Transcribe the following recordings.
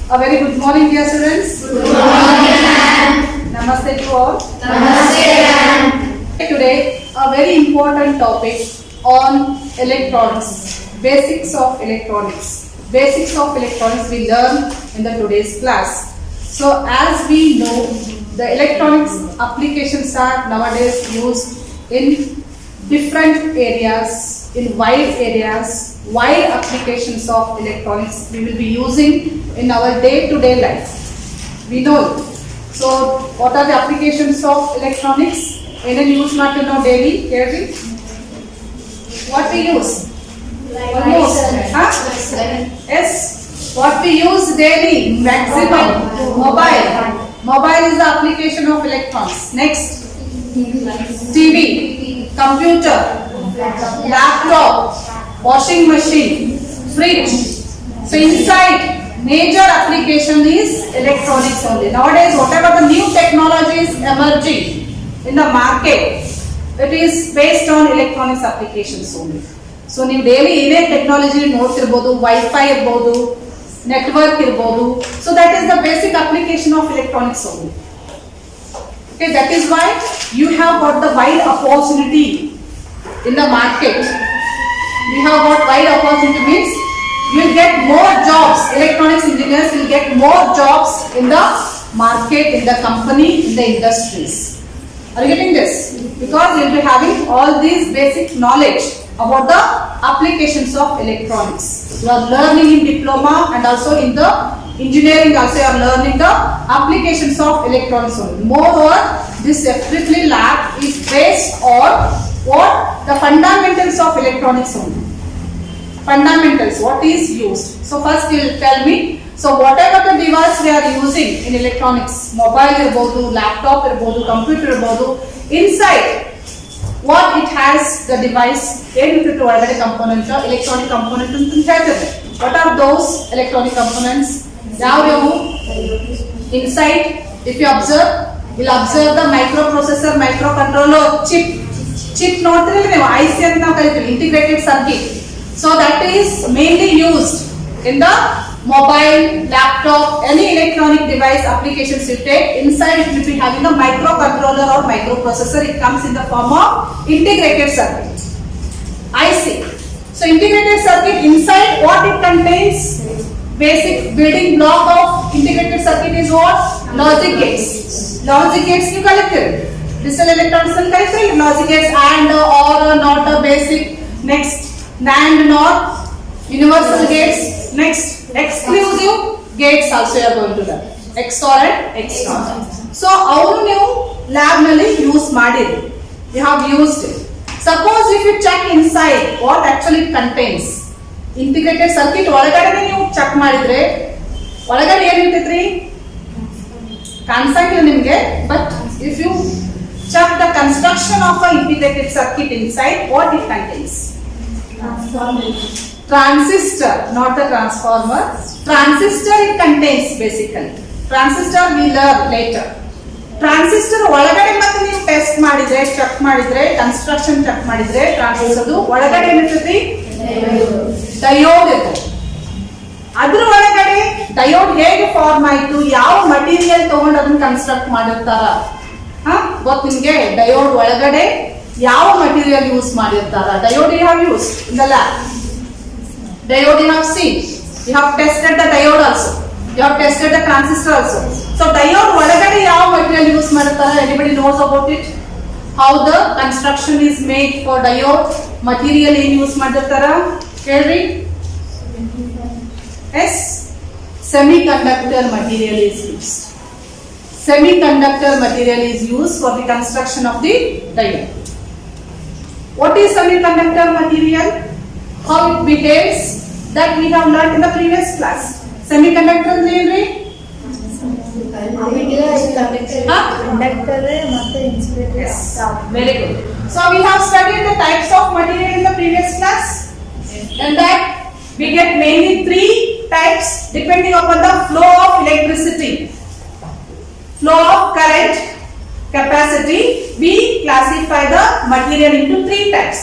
A very good morning, dear students. Good morning, ma'am. Namaste to all. Namaste, ma'am. Today, a very important topic on electronics, basics of electronics. Basics of electronics we learn in the today's class. So, as we know, the electronics applications are nowadays used in different areas, in wide areas, wide applications of electronics we will be using in our day-to-day life. We know it. So, what are the applications of electronics? Any use not to know daily, Kerry? What we use? Almost. Huh? Yes. What we use daily? Maximum. Mobile. Mobile is the application of electrons. Next. TV. Computer. Laptop. Washing machine. Fridge. So inside, major application is electronics only. Nowadays, whatever the new technology is emerging in the market, it is based on electronics applications only. So, ನೀವು daily ಏನೇ technology ನೋಡ್ತಿರ್ಬೋದು, wifi ಇರ್ಬೋದು, network ಇರ್ಬೋದು. So that is the basic application of electronics only. Okay, that is why you have got the wide opportunity in the market. You have got wide opportunity means you will get more jobs. Electronics engineers will get more jobs in the market, in the company, in the industries. Are you getting this? Because you will be having all these basic knowledge about the applications of electronics. You are learning in diploma and also in the engineering also you are learning the applications of electronics only. Moreover, this FEED lab is based on what? The fundamentals of electronics only. Fundamentals, what is used. So first you will tell me, so whatever the device we are using in electronics, mobile irbodu, laptop irbodu, computer irbodu, inside what it has the device, electronic component ಅಂತ ಹೇಳ್ತೇವೆ. What are those electronic components? ಯಾವ್ಯಾವು? Inside, if you observe, you'll observe the microprocessor, microcontroller, chip ನೋಡ್ತಿರಲ್ಲ ನೀವು, IC ಅಂತ ನಾವು ಕರಿತೀವಿ, integrated circuit. So that is mainly used in the mobile, laptop, any electronic device applications you take. Inside it will be having a microcontroller or microprocessor. It comes in the form of integrated circuit. IC. So integrated circuit, inside what it contains? Basic building block of integrated circuit is what? Logic gates. Logic gates you collected. Digital electronics collected. Logic gates and or not a basic. Next. NAND NOR. Universal gates. Next. Exclusive gates also you are going to learn. XOR and XNOR. So ಅವರು ನೀವು lab ನಲ್ಲಿ use ಮಾಡಿರಿ. You have used it. Suppose if you check inside what actually it contains. Integrated circuit ಒಳಗಡೆ ನೀವು check ಮಾಡಿದ್ರೆ ಒಳಗಡೆ ಏನಿರ್ತೈತ್ರಿ? ಕಾಣಿಸಂಗಿಲ್ಲ ನಿಮಗೆ, but if you check the construction of a integrated circuit inside, what it contains? Transistor, not the transformer. Transistor it contains basically. Transistor we learn later. Transistor ಒಳಗಡೆ ಮತ್ತೆ ನೀವು test ಮಾಡಿದ್ರೆ, check ಮಾಡಿದ್ರೆ, ಕನ್ಸ್ಟ್ರಕ್ಷನ್ ಚೆಕ್ ಮಾಡಿದ್ರೆ transistor ಒಳಗಡೆ ಏನಿರ್ತೈತಿ? Diode ಇರ್ತದೆ. ಅದ್ರ ಒಳಗಡೆ ಡಯೋಡ್ ಹೇಗೆ ಫಾರ್ಮ್ ಆಯ್ತು, ಯಾವ ಮಟೀರಿಯಲ್ ತಗೊಂಡು ಅದನ್ನ ಕನ್ಸ್ಟ್ರಕ್ಟ್ ಮಾಡಿರ್ತಾರ? ಗೊತ್ತು ನಿಮ್ಗೆ? ಡಯೋಡ್ ಒಳಗಡೆ ಯಾವ ಮಟೀರಿಯಲ್ ಯೂಸ್ ಮಾಡಿರ್ತಾರ? Diode you have use in the lab. Diode you have seen. You have tested the diode also. You have tested the transistor also. So diode ಒಳಗಡೆ ಯಾವ material use ಮಾಡ್ತಾರೆ? Anybody knows about it? How the construction is made for diode? Material ಏನು use ಮಾಡಿರ್ತಾರ? ಹೇಳ್ರಿ. Yes. Semiconductor material is used. Semiconductor material is used for the construction of the diode. What is semiconductor material? How it behaves, that we have learned in the previous class. Semiconductor ಅಂದ್ರೆ very good. So we have studied the types of material in the previous class, and that we get mainly 3 types depending upon the flow of electricity, flow of current, capacity. We classify the material into 3 types.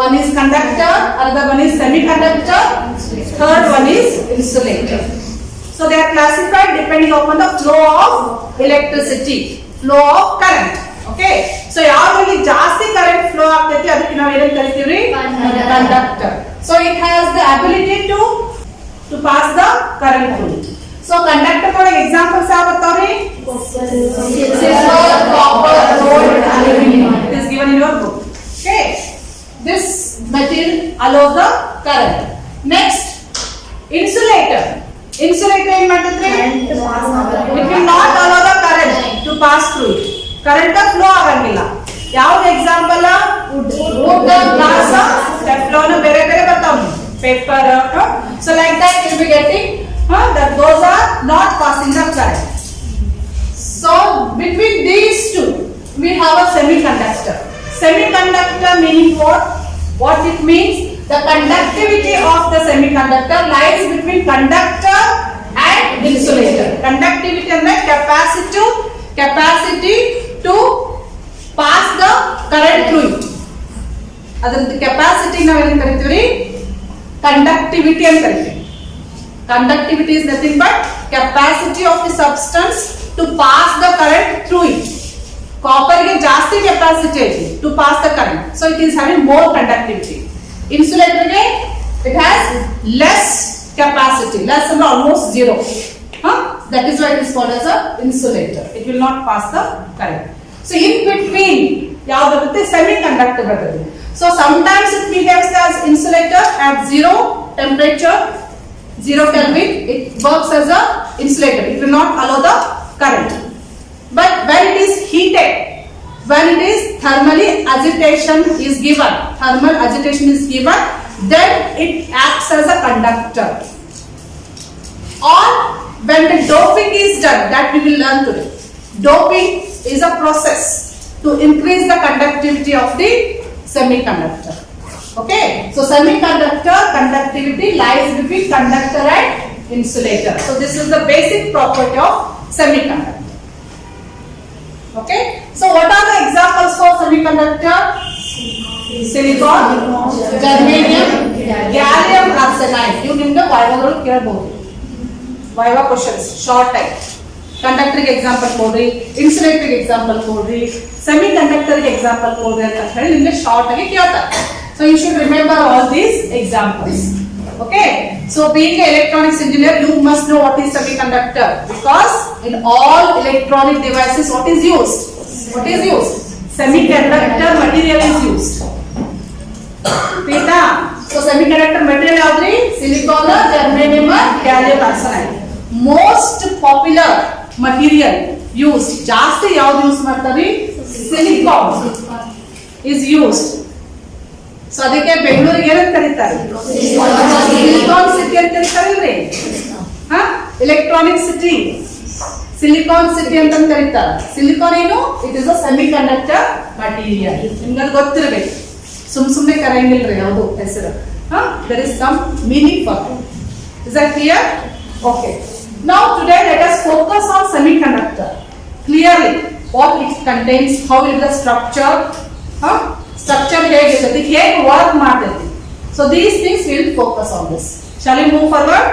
One is conductor, another one is semiconductor, third one is insulator. So they are classified depending upon the flow of electricity, flow of current. Okay, so ಯಾವ್ದ್ರಲ್ಲಿ ಜಾಸ್ತಿ current flow ಆಗ್ತೈತಿ ಅದಕ್ಕೆ ನಾವು ಏನಂತ ಕರಿತೀವಿ conductor. So it has the ability to pass the current through. So conductor ಒಳಗೆ examples ಯಾವ ಬರ್ತಾವ್ರಿ? Silver, copper, gold, aluminum. It is given in your book. Okay, this material allows the current. Next, insulator. Insulator ಏನ್ ಮಾಡ್ತೈತ್ರಿ? It will not allow the current to pass through it. Current flow ಆಗಂಗಿಲ್ಲ. ಯಾವ್ದು example? wood, glass, teflon, ಬೇರೆ ಬೇರೆ ಬರ್ತಾವ. Paper, so like that you'll be getting that those are not passing the current. So between these two we have a semiconductor. Semiconductor meaning what? What it means? The conductivity of the semiconductor lies between conductor and insulator. Conductivity and the capacity to pass the current through it. Adar capacity ನಾವು ಏನು ಕರಿತೀವಿ? Conductivity ಅಂತ ಕರಿತೀವಿ. Conductivity is nothing but capacity of the substance to pass the current through it. Copper ಗೆ ಜಾಸ್ತಿ capacity ಐತಿ to pass the current, so it is having more conductivity. Insulator ಗೆ it has less capacity, less and almost zero. That is why it is called as a insulator. It will not pass the current. So in between ಯಾವುದು ಬರುತ್ತೆ? Semiconductor ಬರುತ್ತೆ. So sometimes it behaves as insulator at zero temperature, 0 Kelvin. It works as a insulator. It will not allow the current. But when it is heated, when it is thermal agitation is given, then it acts as a conductor. Or when the doping is done, that we will learn today. Doping is a process to increase the conductivity of the semiconductor. Okay, so semiconductor conductivity lies between conductor and insulator. So this is the basic property of semiconductor. Okay, so what are the examples for semiconductor? Silicon, germanium, gallium arsenide. You need the Viva ಕೇಳಬಹುದು. Viva questions, short type. Conductor ಗೆ example ಕೊಡ್ರಿ, insulator ಗೆ example ಕೊಡ್ರಿ, semiconductor ಗೆ example ಕೊಡ್ರಿ ಅಂತ ಹೇಳಿ ನಿಮಗೆ ಶಾರ್ಟ್ ಆಗಿ ಕೇಳ್ತಾರೆ. So you should remember all these examples. Okay, so being an electronics engineer you must know what is semiconductor, because in all electronic devices what is used? Semiconductor material is used. Theta, so semiconductor material ಯಾವ್ದ್ರಿ? Silicon, germanium, gallium arsenide. Most popular material used, ಜಾಸ್ತಿ ಯಾವ್ದು use ಮಾಡ್ತಾರೆ? Silicon is used. So ಅದಕ್ಕೆ ಬೆಂಗಳೂರಿಗೆ ಏನಂತ ಕರೀತಾರೆ? Silicon city ಅಂತ ಕರೀತಾರಲ್ರಿ? Electronic city, silicon city ಅಂತ ಕರೀತಾರೆ. ಸಿಲಿಕಾನ್ ಏನು? It is a semiconductor material. ನಿಮ್ಗೆ ಅದು ಗೊತ್ತಿರಬೇಕು, ಸುಮ್ಮನೆ ಕರೆಯಂಗಿಲ್ರಿ ಯಾವುದು ಹೆಸರು. There is some meaning for it. Is that clear? Okay. Now today let us focus on semiconductor. Clearly what it contains, how is the structure, structure ಹೇಗಿರ್ತದೆ, ಹೇಗೆ work ಮಾಡ್ತೈತಿ. So these things we will focus on this. Shall we move forward?